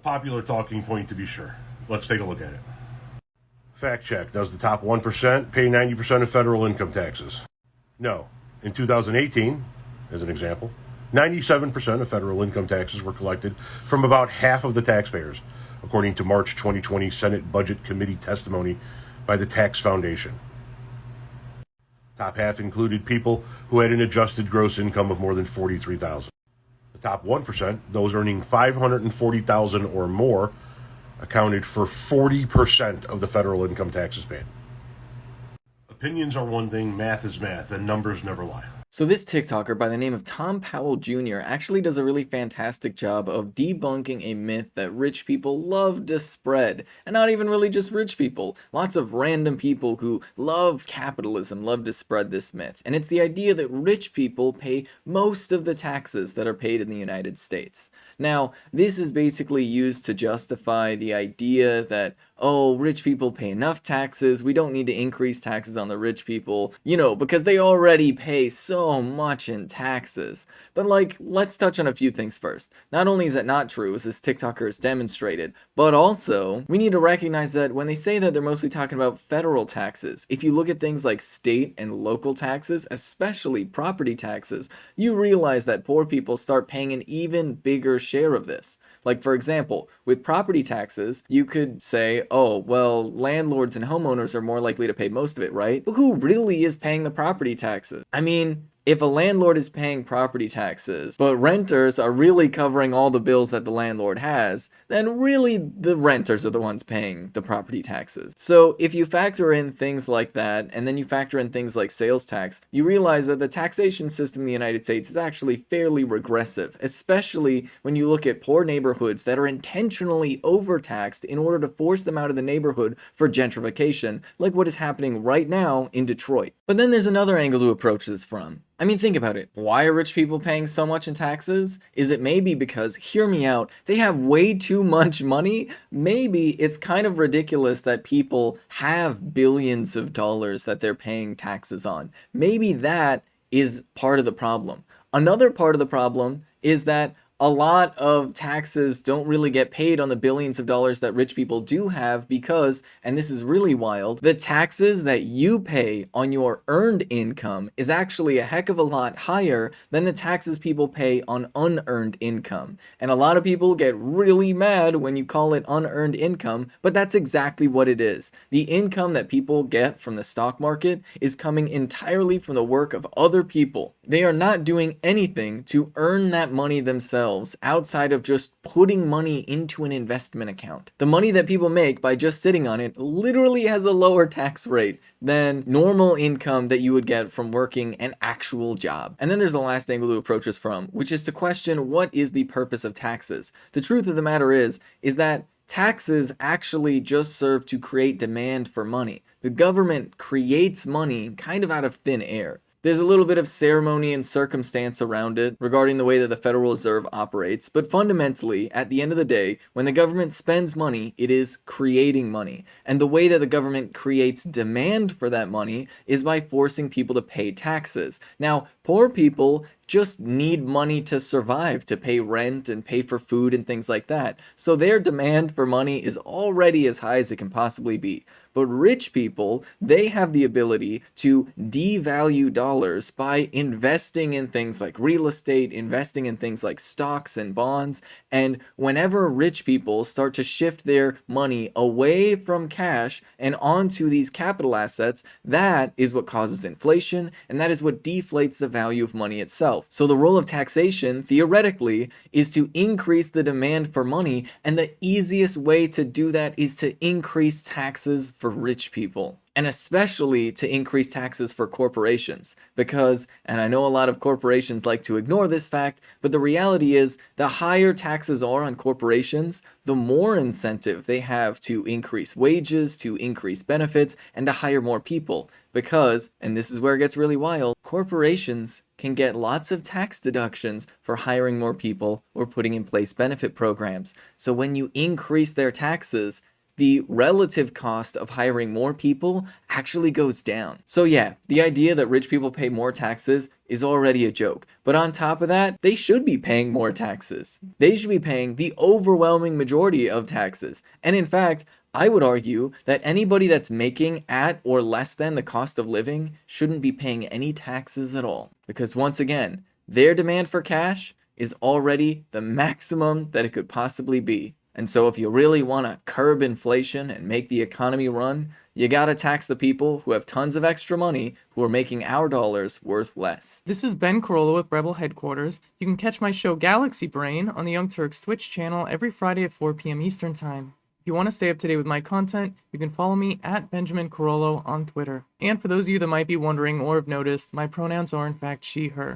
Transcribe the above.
popular talking point to be sure. Let's take a look at it. Fact check. Does the top 1% pay 90% of federal income taxes? No. In 2018, as an example, 97% of federal income taxes were collected from about half of the taxpayers, according to March 2020 Senate Budget Committee testimony by the Tax Foundation. Top half included people who had an adjusted gross income of more than $43,000. The top 1%, those earning $540,000 or more, accounted for 40% of the federal income taxes paid. Opinions are one thing, math is math, and numbers never lie. So this TikToker by the name of Tom Powell Jr. actually does a really fantastic job of debunking a myth that rich people love to spread. And not even really just rich people. Lots of random people who love capitalism love to spread this myth. And it's the idea that rich people pay most of the taxes that are paid in the United States. Now, this is basically used to justify the idea that, oh, rich people pay enough taxes, we don't need to increase taxes on the rich people, because they already pay so much in taxes. But let's touch on a few things first. Not only is that not true, as this TikToker has demonstrated, but also, we need to recognize that when they say that, they're mostly talking about federal taxes. If you look at things like state and local taxes, especially property taxes, you realize that poor people start paying an even bigger share of this. Like, for example, with property taxes, you could say, oh, well, landlords and homeowners are more likely to pay most of it, right? But who really is paying the property taxes? I mean, if a landlord is paying property taxes, but renters are really covering all the bills that the landlord has, then really the renters are the ones paying the property taxes. So if you factor in things like that, and then you factor in things like sales tax, you realize that the taxation system in the United States is actually fairly regressive, especially when you look at poor neighborhoods that are intentionally overtaxed in order to force them out of the neighborhood for gentrification, like what is happening right now in Detroit. But then there's another angle to approach this from. I mean, think about it. Why are rich people paying so much in taxes? Is it maybe because, hear me out, they have way too much money? Maybe it's kind of ridiculous that people have billions of dollars that they're paying taxes on. Maybe that is part of the problem. Another part of the problem is that a lot of taxes don't really get paid on the billions of dollars that rich people do have because, and this is really wild, the taxes that you pay on your earned income is actually a heck of a lot higher than the taxes people pay on unearned income. And a lot of people get really mad when you call it unearned income, but that's exactly what it is. The income that people get from the stock market is coming entirely from the work of other people. They are not doing anything to earn that money themselves outside of just putting money into an investment account. The money that people make by just sitting on it literally has a lower tax rate than normal income that you would get from working an actual job. And then there's the last angle to approach this from, which is to question what is the purpose of taxes. The truth of the matter is that taxes actually just serve to create demand for money. The government creates money kind of out of thin air. There's a little bit of ceremony and circumstance around it regarding the way that the Federal Reserve operates, but fundamentally, at the end of the day, when the government spends money, it is creating money. And the way that the government creates demand for that money is by forcing people to pay taxes. Now, poor people just need money to survive, to pay rent and pay for food and things like that. So their demand for money is already as high as it can possibly be. But rich people, they have the ability to devalue dollars by investing in things like real estate, investing in things like stocks and bonds. And whenever rich people start to shift their money away from cash and onto these capital assets, that is what causes inflation, and that is what deflates the value of money itself. So the role of taxation, theoretically, is to increase the demand for money, and the easiest way to do that is to increase taxes for rich people. And especially to increase taxes for corporations. Because, and I know a lot of corporations like to ignore this fact, but the reality is the higher taxes are on corporations, the more incentive they have to increase wages, to increase benefits, and to hire more people. Because, and this is where it gets really wild, corporations can get lots of tax deductions for hiring more people or putting in place benefit programs. So when you increase their taxes, the relative cost of hiring more people actually goes down. So yeah, the idea that rich people pay more taxes is already a joke. But on top of that, they should be paying more taxes. They should be paying the overwhelming majority of taxes. And in fact, I would argue that anybody that's making at or less than the cost of living shouldn't be paying any taxes at all. Because once again, their demand for cash is already the maximum that it could possibly be. And so if you really want to curb inflation and make the economy run, you gotta tax the people who have tons of extra money who are making our dollars worth less. This is Ben Carollo with Rebel Headquarters. You can catch my show Galaxy Brain on the Young Turks Twitch channel every Friday at 4 p.m. Eastern Time. If you want to stay up to date with my content, you can follow me at Benjamin Carollo on Twitter. And for those of you that might be wondering or have noticed, my pronouns are in fact she, her.